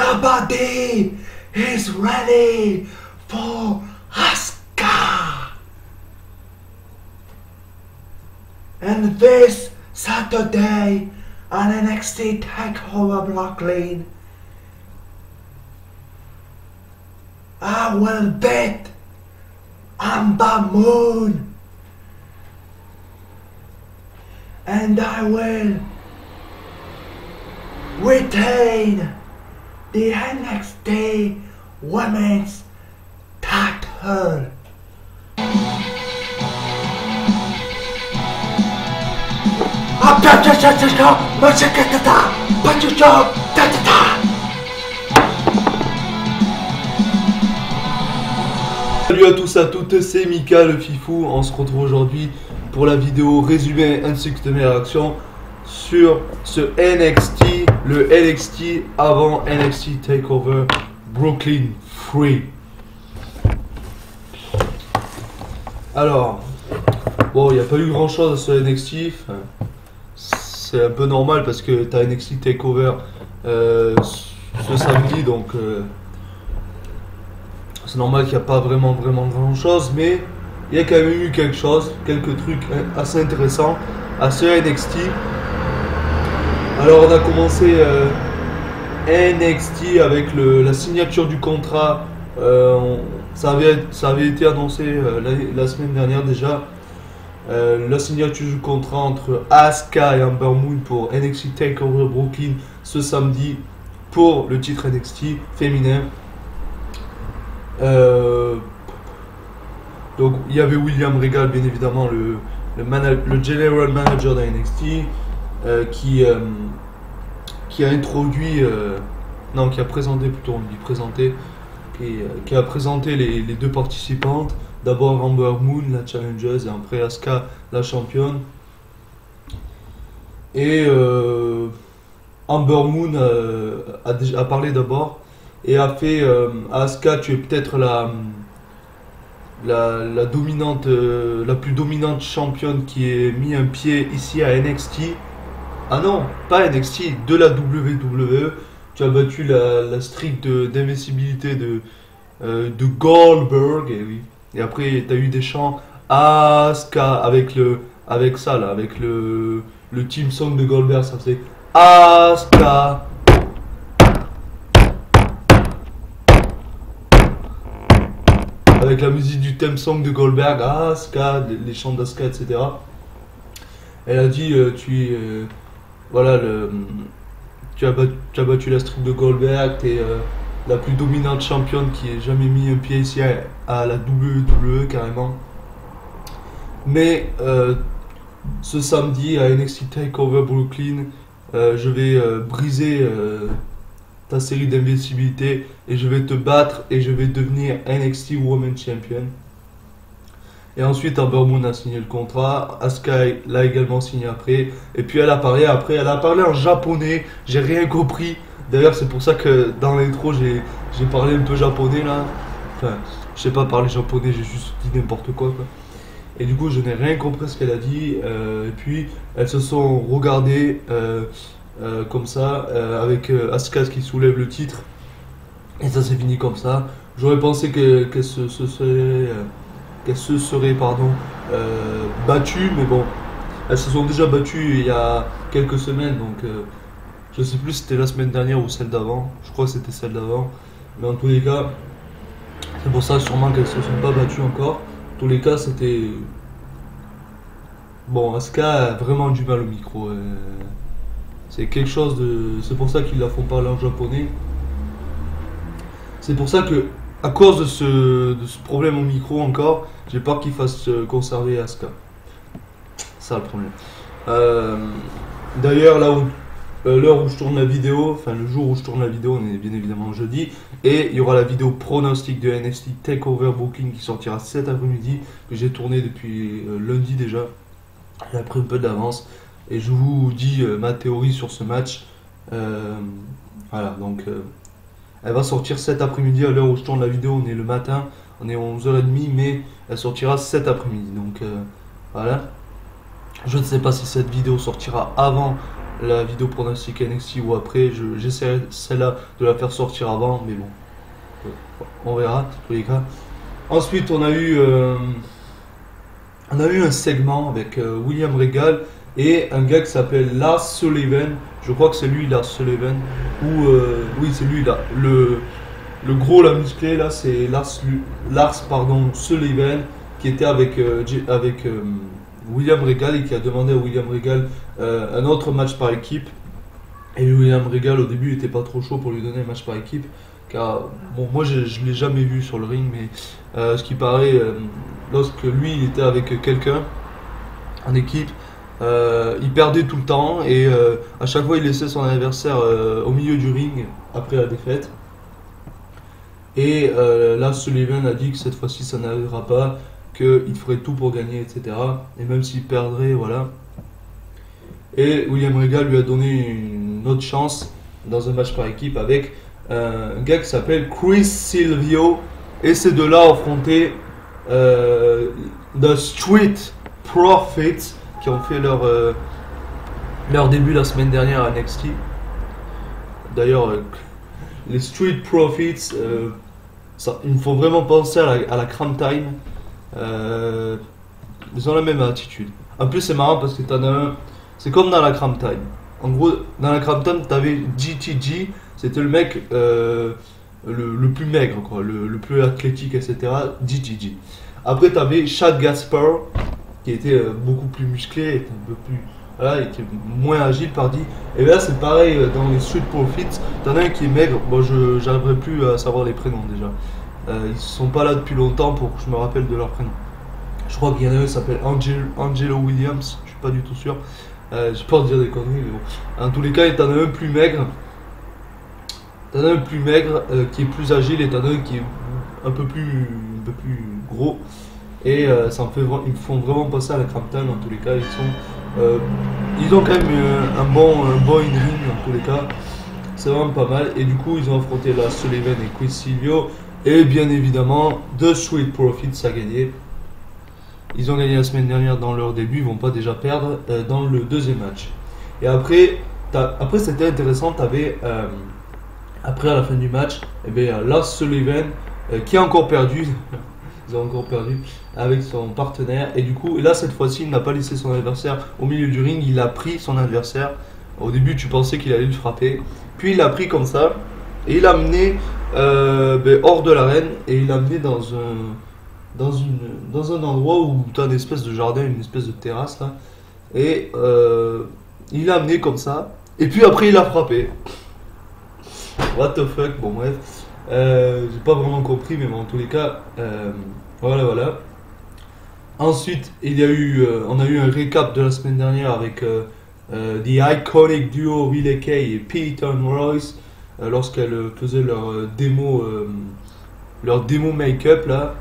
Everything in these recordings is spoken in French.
Nobody is ready for Asuka. And this Saturday on NXT TakeOver Brooklyn, I will beat Ember Moon, and I will retain the NXT Women's title. Salut à tous et à toutes, c'est Mika le Fifou. On se retrouve aujourd'hui pour la vidéo résumé ainsi que de mes réactions sur ce NXT, le NXT avant NXT TakeOver Brooklyn 3. Alors, bon, il n'y a pas eu grand chose à ce NXT. Enfin, c'est un peu normal parce que tu as NXT TakeOver ce samedi, donc c'est normal qu'il n'y a pas vraiment grand chose, mais il y a quand même eu quelque chose, quelques trucs assez intéressants à ce NXT. Alors on a commencé NXT avec la signature du contrat. Ça avait été annoncé la semaine dernière déjà. La signature du contrat entre Asuka et Ember Moon pour NXT TakeOver Brooklyn ce samedi pour le titre NXT féminin. Donc il y avait William Regal, bien évidemment, le general manager de NXT, qui a introduit, non, qui a présenté plutôt, on dit présenté, qui a présenté les deux participantes. D'abord Ember Moon, la challengeuse, et après Asuka, la championne. Et Ember Moon a parlé d'abord et a fait Asuka, tu es peut-être la dominante, la plus dominante championne qui ait mis un pied ici à NXT. Ah non, pas NXT, de la WWE. Tu as battu la streak d'invincibilité de Goldberg, et oui. Et après, tu as eu des chants Asuka avec le team song de Goldberg, ça faisait Asuka. Avec la musique du theme song de Goldberg, Asuka, les chants d'Asuka, etc. Elle a dit voilà, tu as battu la streak de Goldberg, tu es la plus dominante championne qui ait jamais mis un pied ici à la WWE carrément. Mais ce samedi à NXT TakeOver Brooklyn, je vais briser ta série d'invincibilité et je vais te battre et je vais devenir NXT Women's Champion. Et ensuite Ember Moon a signé le contrat, Asuka l'a également signé après, et puis elle a parlé en japonais, j'ai rien compris. D'ailleurs c'est pour ça que dans l'intro j'ai parlé un peu japonais là. Enfin, je sais pas parler japonais, j'ai juste dit n'importe quoi. Et du coup je n'ai rien compris ce qu'elle a dit, et puis elles se sont regardées comme ça, avec Asuka qui soulève le titre, et ça s'est fini comme ça. J'aurais pensé qu'elle se serait battue, mais bon, elles se sont déjà battues il y a quelques semaines, donc je sais plus si c'était la semaine dernière ou celle d'avant, je crois que c'était celle d'avant, mais en tous les cas, c'est pour ça sûrement qu'elles se sont pas battues encore. En tous les cas, c'était... Bon, Asuka a vraiment du mal au micro, c'est quelque chose de... C'est pour ça qu'ils la font parler en japonais. C'est pour ça que, à cause de ce problème au micro encore, j'ai peur qu'ils fassent conserver Asuka. C'est ça le problème. D'ailleurs, l'heure où je tourne la vidéo, enfin le jour où je tourne la vidéo, on est bien évidemment jeudi, et il y aura la vidéo pronostic de NXT TakeOver Brooklyn qui sortira cet après-midi, que j'ai tourné depuis lundi déjà. J'ai pris un peu d'avance et je vous dis ma théorie sur ce match. Voilà, donc elle va sortir cet après-midi à l'heure où je tourne la vidéo. On est le matin, on est 11h30, mais elle sortira cet après-midi. Donc voilà. Je ne sais pas si cette vidéo sortira avant la vidéo pronostic NXT ou après. J'essaierai celle-là de la faire sortir avant, mais bon, on verra dans tous les cas. Ensuite, on a eu un segment avec William Regal et un gars qui s'appelle Lars Sullivan. Je crois que c'est lui, Lars Sullivan. Ou oui, c'est lui là. Le gros, la musclé là, c'est Lars Sullivan qui était avec William Regal et qui a demandé à William Regal un autre match par équipe. Et William Regal au début était pas trop chaud pour lui donner un match par équipe. Car bon, moi je l'ai jamais vu sur le ring, mais ce qui paraît, lorsque lui il était avec quelqu'un en équipe, il perdait tout le temps et à chaque fois il laissait son adversaire au milieu du ring après la défaite. Et là Sullivan a dit que cette fois-ci ça n'arrivera pas, qu'il ferait tout pour gagner, etc. Et même s'il perdrait, voilà. Et William Regal lui a donné une autre chance dans un match par équipe avec un gars qui s'appelle Chris Silvio. Et ces deux-là affrontaient The Street Profits qui ont fait leur début la semaine dernière à NXT. D'ailleurs, les Street Profits, il me faut vraiment penser à la Crime Time. Ils ont la même attitude. En plus, c'est marrant parce que t'en as un. C'est comme dans la Crime Time. En gros, dans la Crime Time, t'avais GTG, c'était le mec le plus maigre, quoi, le plus athlétique, etc. GTG. Après, t'avais Chad Gaspar, qui était beaucoup plus musclé, était un peu plus. Voilà, il était moins agile, pardi. Et là, c'est pareil dans les Street Profits. T'en as un qui est maigre. Bon, j'arriverai plus à savoir les prénoms déjà. Ils sont pas là depuis longtemps pour que je me rappelle de leurs prénoms. Je crois qu'il y en a un qui s'appelle Angelo Williams, je suis pas du tout sûr. J'ai peur de dire des conneries, mais bon. En tous les cas, t'en as un plus maigre. T'en as un plus maigre qui est plus agile et t'en as un qui est un peu plus gros. Et ils me font vraiment passer à la Crime Time en tous les cas. Ils ont quand même un bon in-ring en tous les cas. C'est vraiment pas mal. Et du coup, ils ont affronté la Sullivan et Chris Silvio. Et bien évidemment, The Street Profits a gagné. Ils ont gagné la semaine dernière dans leur début, ils vont pas déjà perdre dans le deuxième match. Et après c'était intéressant, t'avais après à la fin du match, Lars Sullivan qui a encore perdu, ils ont encore perdu avec son partenaire. Et du coup, là cette fois-ci, il n'a pas laissé son adversaire au milieu du ring, il a pris son adversaire. Au début, tu pensais qu'il allait le frapper, puis il l'a pris comme ça et il l'a amené hors de l'arène et il l'a amené dans un endroit où tu as une espèce de jardin, une espèce de terrasse là. Et il l'a amené comme ça. Et puis après il a frappé. What the fuck, bon bref. J'ai pas vraiment compris, mais bon, en tous les cas, voilà. Ensuite, on a eu un récap de la semaine dernière avec The Iconic Duo Riley Kay et Peyton Royce lorsqu'elles faisaient leur démo make-up là.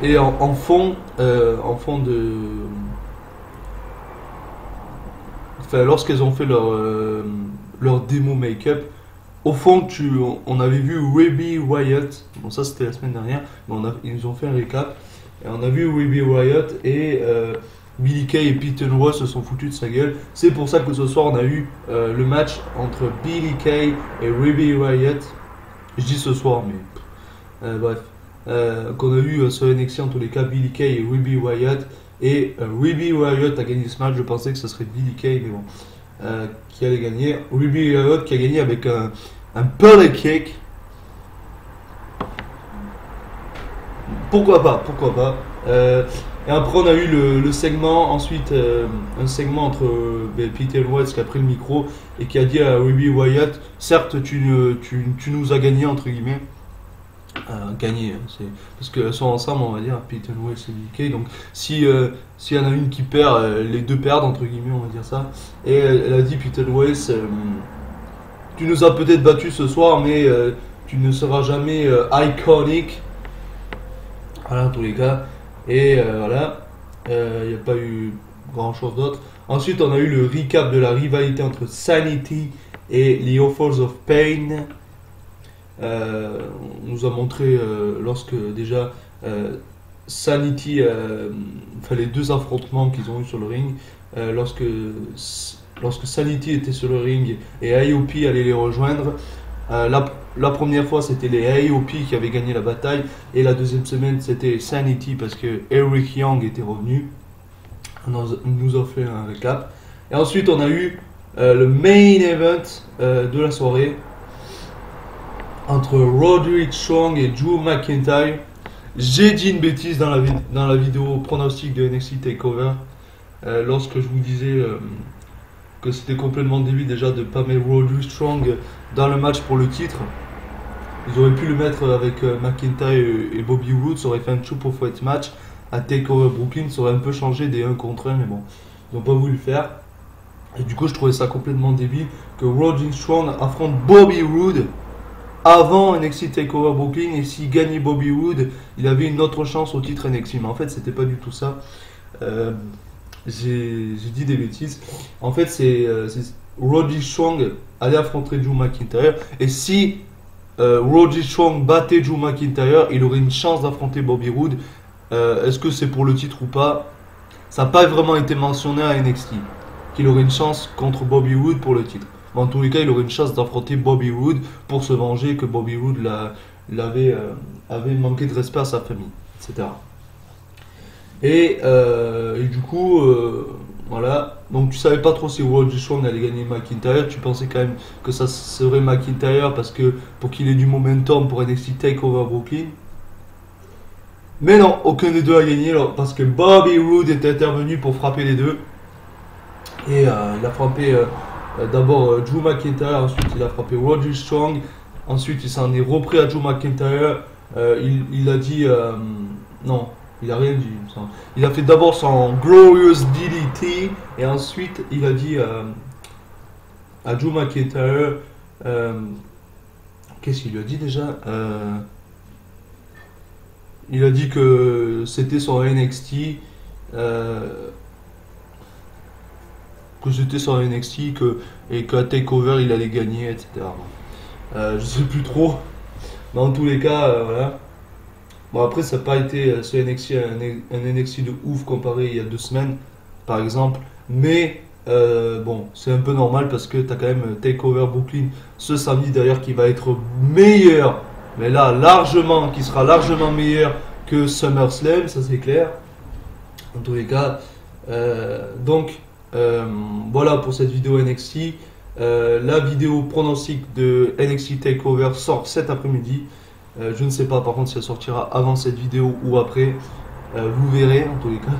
Et en fond de. Enfin, lorsqu'elles ont fait leur démo make-up, au fond, on avait vu Ruby Wyatt. Bon, ça c'était la semaine dernière, mais ils nous ont fait un récap. Et on a vu Ruby Wyatt et Billie Kay et Peyton Royce se sont foutus de sa gueule. C'est pour ça que ce soir on a eu le match entre Billie Kay et Ruby Wyatt. Je dis ce soir, mais bref. Qu'on a eu sur NXT en tous les cas, Billie Kay et Ruby Wyatt. Et Ruby Wyatt a gagné ce match. Je pensais que ce serait Billie Kay, mais bon, qui allait gagner. Ruby Wyatt qui a gagné avec un belly kick. Pourquoi pas. Et après on a eu le segment, ensuite un segment entre Peter Wyatt qui a pris le micro et qui a dit à Ruby Wyatt, certes tu nous as gagné entre guillemets. Gagner, parce qu'elles sont ensemble, on va dire, Peyton Royce et Billie Kay. Donc s'il y en a une qui perd, les deux perdent entre guillemets, on va dire ça. Et elle a dit, Peyton Royce, tu nous as peut-être battu ce soir, mais tu ne seras jamais iconic. Voilà, en tous les cas. Et voilà, il n'y a pas eu grand chose d'autre. Ensuite, on a eu le recap de la rivalité entre Sanity et les Authors of Pain. On nous a montré lorsque déjà Sanity, les deux affrontements qu'ils ont eu sur le ring, lorsque Sanity était sur le ring et AOP allait les rejoindre. La première fois c'était les AOP qui avaient gagné la bataille et la deuxième semaine c'était Sanity parce que Eric Young était revenu. On nous a fait un récap. Et ensuite on a eu le main event de la soirée entre Roderick Strong et Drew McIntyre. J'ai dit une bêtise dans la vidéo pronostic de NXT TakeOver lorsque je vous disais que c'était complètement débile déjà de pas mettre Roderick Strong dans le match pour le titre. Ils auraient pu le mettre avec McIntyre et Bobby Roode, ça aurait fait un triple threat match à TakeOver Brooklyn, ça aurait un peu changé des 1 contre 1, mais bon, ils n'ont pas voulu le faire. Et du coup, je trouvais ça complètement débile que Roderick Strong affronte Bobby Roode avant NXT TakeOver Brooklyn, et s'il gagnait Bobby Roode, il avait une autre chance au titre NXT. Mais en fait, c'était pas du tout ça. J'ai dit des bêtises. En fait, c'est Roderick Strong allait affronter Drew McIntyre, et si Roderick Strong battait Drew McIntyre, il aurait une chance d'affronter Bobby Roode. Est-ce que c'est pour le titre ou pas? Ça n'a pas vraiment été mentionné à NXT qu'il aurait une chance contre Bobby Roode pour le titre. Mais en tous les cas, il aurait une chance d'affronter Bobby Roode pour se venger que Bobby Roode avait manqué de respect à sa famille, etc. Et du coup, voilà. Donc tu savais pas trop si Roderick Strong allait gagner McIntyre. Tu pensais quand même que ça serait McIntyre parce que pour qu'il ait du momentum pour NXT TakeOver Brooklyn. Mais non, aucun des deux a gagné parce que Bobby Roode est intervenu pour frapper les deux. Et il a frappé d'abord Drew McIntyre, ensuite il a frappé Roderick Strong, ensuite il s'en est repris à Drew McIntyre. Il a dit non, il a rien dit. Il a fait d'abord son Glorious DDT et ensuite il a dit à Drew McIntyre qu'est-ce qu'il lui a dit déjà il a dit que c'était son NXT, et qu'à TakeOver il allait gagner, etc. Je sais plus trop, mais en tous les cas, voilà. Bon, après, ça n'a pas été ce NXT, un NXT de ouf comparé il y a 2 semaines, par exemple, mais bon, c'est un peu normal parce que tu as quand même TakeOver Brooklyn ce samedi d'ailleurs qui va être meilleur. Mais là, qui sera largement meilleur que SummerSlam, ça c'est clair. En tous les cas, donc voilà pour cette vidéo NXT. La vidéo pronostic de NXT TakeOver sort cet après-midi. Je ne sais pas par contre si elle sortira avant cette vidéo ou après. Vous verrez en tous les cas.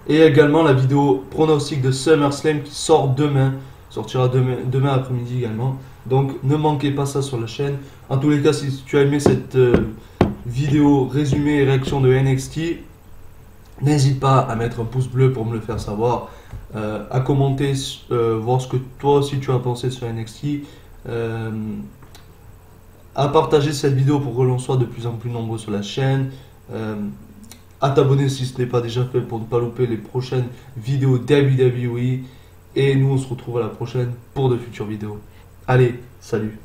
Et également la vidéo pronostic de SummerSlam qui sort demain. Sortira demain après-midi également. Donc ne manquez pas ça sur la chaîne. En tous les cas, si tu as aimé cette vidéo résumé et réaction de NXT, n'hésite pas à mettre un pouce bleu pour me le faire savoir, à commenter, voir ce que toi aussi tu as pensé sur NXT, à partager cette vidéo pour que l'on soit de plus en plus nombreux sur la chaîne, à t'abonner si ce n'est pas déjà fait pour ne pas louper les prochaines vidéos WWE. Et nous on se retrouve à la prochaine pour de futures vidéos. Allez, salut!